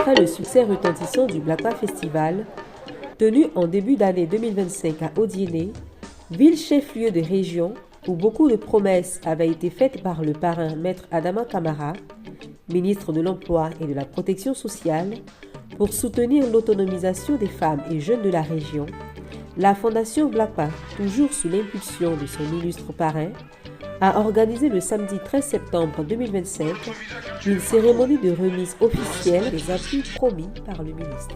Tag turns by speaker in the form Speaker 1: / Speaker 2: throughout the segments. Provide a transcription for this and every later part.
Speaker 1: après le succès retentissant du Blakwa Festival, tenu en début d'année 2025 à Odiéné, ville chef-lieu de région où beaucoup de promesses avaient été faites par le parrain Maître Adama Camara, ministre de l'Emploi et de la Protection sociale, pour soutenir l'autonomisation des femmes et jeunes de la région, la Fondation Blakwa, toujours sous l'impulsion de son illustre parrain, a organisé le samedi 13 septembre 2025 une cérémonie de remise officielle des appuis promis par le ministre.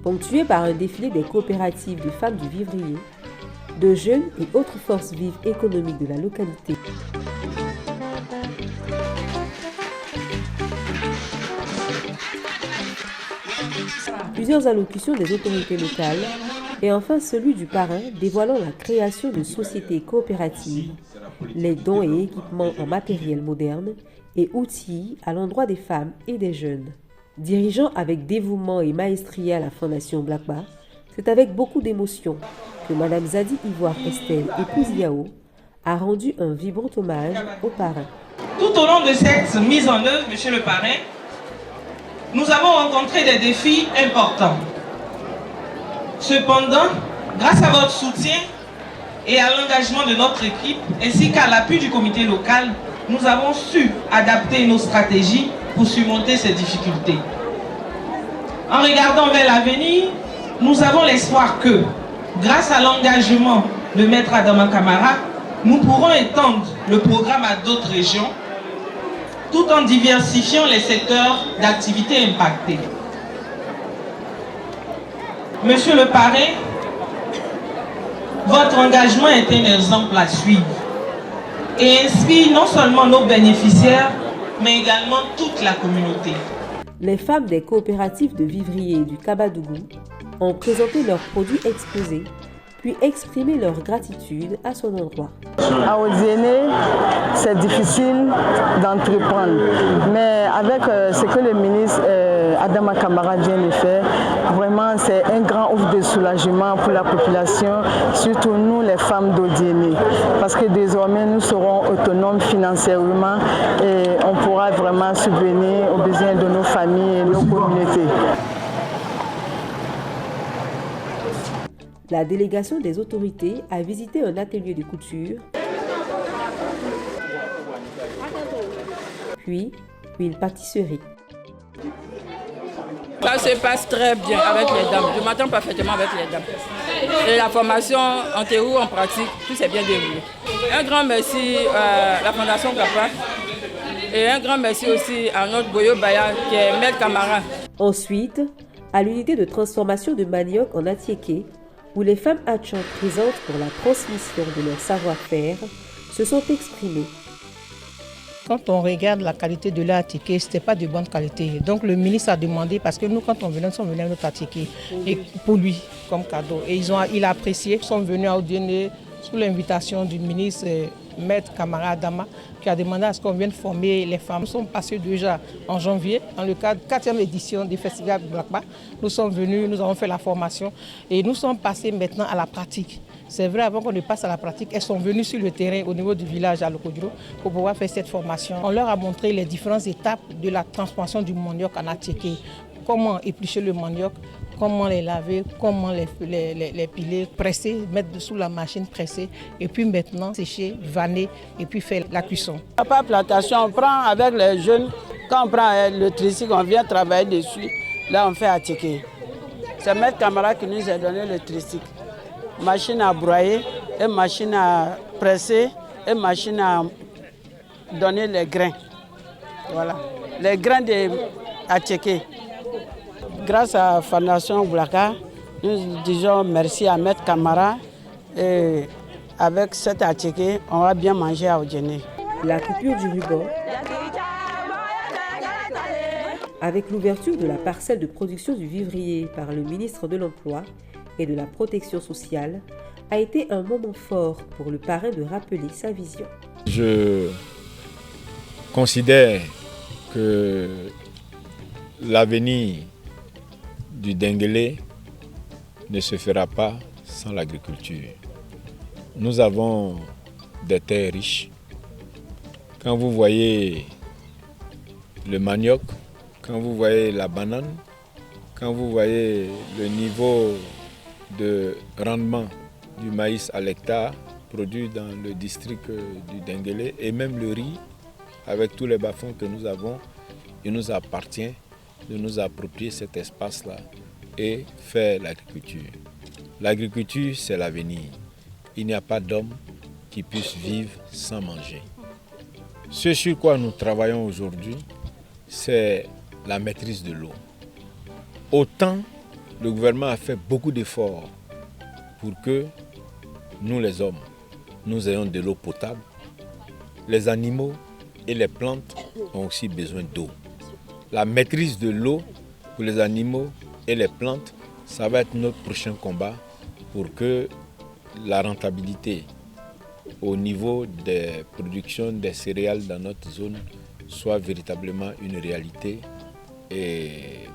Speaker 1: Ponctuée par un défilé des coopératives de femmes du Vivrier, de jeunes et autres forces vives économiques de la localité. Plusieurs allocutions des autorités locales et enfin celui du parrain dévoilant la création de sociétés coopératives, les dons et équipements en matériel moderne et outils à l'endroit des femmes et des jeunes. Dirigeant avec dévouement et maestria la Fondation Blakwa, c'est avec beaucoup d'émotion que Mme Zadi Ivoire Estelle, épouse Yao, a rendu un vibrant hommage au parrain.
Speaker 2: Tout au long de cette mise en œuvre, Monsieur le parrain, nous avons rencontré des défis importants. Cependant, grâce à votre soutien et à l'engagement de notre équipe, ainsi qu'à l'appui du comité local, nous avons su adapter nos stratégies pour surmonter ces difficultés. En regardant vers l'avenir, nous avons l'espoir que, grâce à l'engagement de Maître Adama Camara, nous pourrons étendre le programme à d'autres régions, tout en diversifiant les secteurs d'activité impactés. Monsieur le parrain, votre engagement est un exemple à suivre et inspire non seulement nos bénéficiaires, mais également toute la communauté.
Speaker 1: Les femmes des coopératives de vivriers du Kabadougou ont présenté leurs produits exposés, puis exprimé leur gratitude à son endroit.
Speaker 3: À Odiéné, c'est difficile d'entreprendre, mais avec ce que le ministre Adama Camara vient de faire, vraiment c'est un grand ouf de soulagement pour la population, surtout nous les femmes d'Odiéné, parce que désormais nous serons autonomes financièrement et on pourra vraiment subvenir aux besoins de nos familles et de nos communautés.
Speaker 1: La délégation des autorités a visité un atelier de couture, puis une pâtisserie.
Speaker 4: Ça se passe très bien avec les dames. Je m'entends parfaitement avec les dames. Et la formation en théorie ou en pratique, tout s'est bien déroulé. Un grand merci à la Fondation Blakwa et un grand merci aussi à notre Boyo Baya qui est Maître Camara.
Speaker 1: Ensuite, à l'unité de transformation de manioc en atiéké, où les femmes Hatchan présentes pour la transmission de leur savoir-faire se sont exprimées.
Speaker 5: Quand on regarde la qualité de leur atiéké, ce n'était pas de bonne qualité. Donc le ministre a demandé, parce que nous quand on venait, nous sommes venus à notre atiéké, et pour lui comme cadeau. Et il a apprécié, ils sont venus à Odiéné sous l'invitation du ministre Maître Camara Adama, qui a demandé à ce qu'on vienne former les femmes. Nous sommes passés déjà en janvier, dans le cadre de la 4e édition du Festival Blakwa. Nous sommes venus, nous avons fait la formation et nous sommes passés maintenant à la pratique. C'est vrai, avant qu'on ne passe à la pratique, elles sont venues sur le terrain au niveau du village à Lokodro pour pouvoir faire cette formation. On leur a montré les différentes étapes de la transformation du manioc en atiéké. Comment éplucher le manioc, comment les laver, comment les piler, presser, mettre sous la machine pressée et puis maintenant sécher, vanner et puis faire la cuisson.
Speaker 6: Pas plantation, on prend avec les jeunes, quand on prend le tricycle, on vient travailler dessus, là on fait atiéké. C'est Maître Camara qui nous a donné le tricycle. Machine à broyer, et machine à presser, et machine à donner les grains. Voilà, les grains de atiéké. Grâce à la Fondation Blakwa, nous disons merci à Maître Camara et avec cet atiéké, on va bien manger à Odiéné.
Speaker 1: La coupure du ruban, avec l'ouverture de la parcelle de production du vivrier par le ministre de l'Emploi et de la Protection sociale, a été un moment fort pour le parrain de rappeler sa vision.
Speaker 7: Je considère que l'avenir du Denguélé ne se fera pas sans l'agriculture. Nous avons des terres riches. Quand vous voyez le manioc, quand vous voyez la banane, quand vous voyez le niveau de rendement du maïs à l'hectare produit dans le district du Denguélé et même le riz, avec tous les bas-fonds que nous avons, il nous appartient de nous approprier cet espace-là et faire l'agriculture. L'agriculture, c'est l'avenir. Il n'y a pas d'homme qui puisse vivre sans manger. Ce sur quoi nous travaillons aujourd'hui, c'est la maîtrise de l'eau. Autant le gouvernement a fait beaucoup d'efforts pour que nous les hommes, nous ayons de l'eau potable. Les animaux et les plantes ont aussi besoin d'eau. La maîtrise de l'eau pour les animaux et les plantes, ça va être notre prochain combat pour que la rentabilité au niveau des productions des céréales dans notre zone soit véritablement une réalité et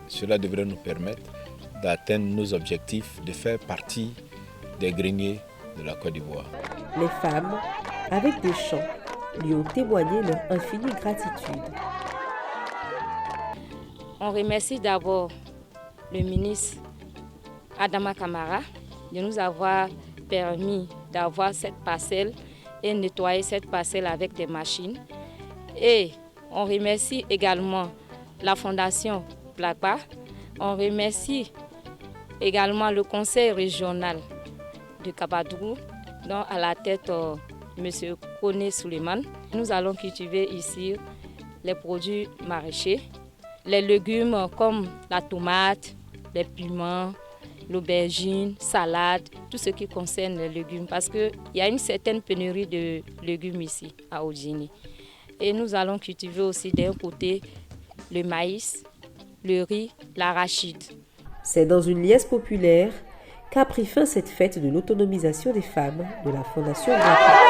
Speaker 7: cela devrait nous permettre d'atteindre nos objectifs, de faire partie des greniers de la Côte d'Ivoire.
Speaker 1: Les femmes, avec des chants, lui ont témoigné leur infinie gratitude.
Speaker 8: On remercie d'abord le ministre Adama Kamara de nous avoir permis d'avoir cette parcelle et nettoyer cette parcelle avec des machines. Et on remercie également la Fondation Blakpa. On remercie également le conseil régional de Kabadougou, dont à la tête M. Kone Suleiman. Nous allons cultiver ici les produits maraîchers, les légumes comme la tomate, les piments, l'aubergine, salade, tout ce qui concerne les légumes parce qu'il y a une certaine pénurie de légumes ici à Odiéné. Et nous allons cultiver aussi d'un côté le maïs, le riz, l'arachide.
Speaker 1: C'est dans une liesse populaire qu'a pris fin cette fête de l'autonomisation des femmes de la Fondation Blakpa.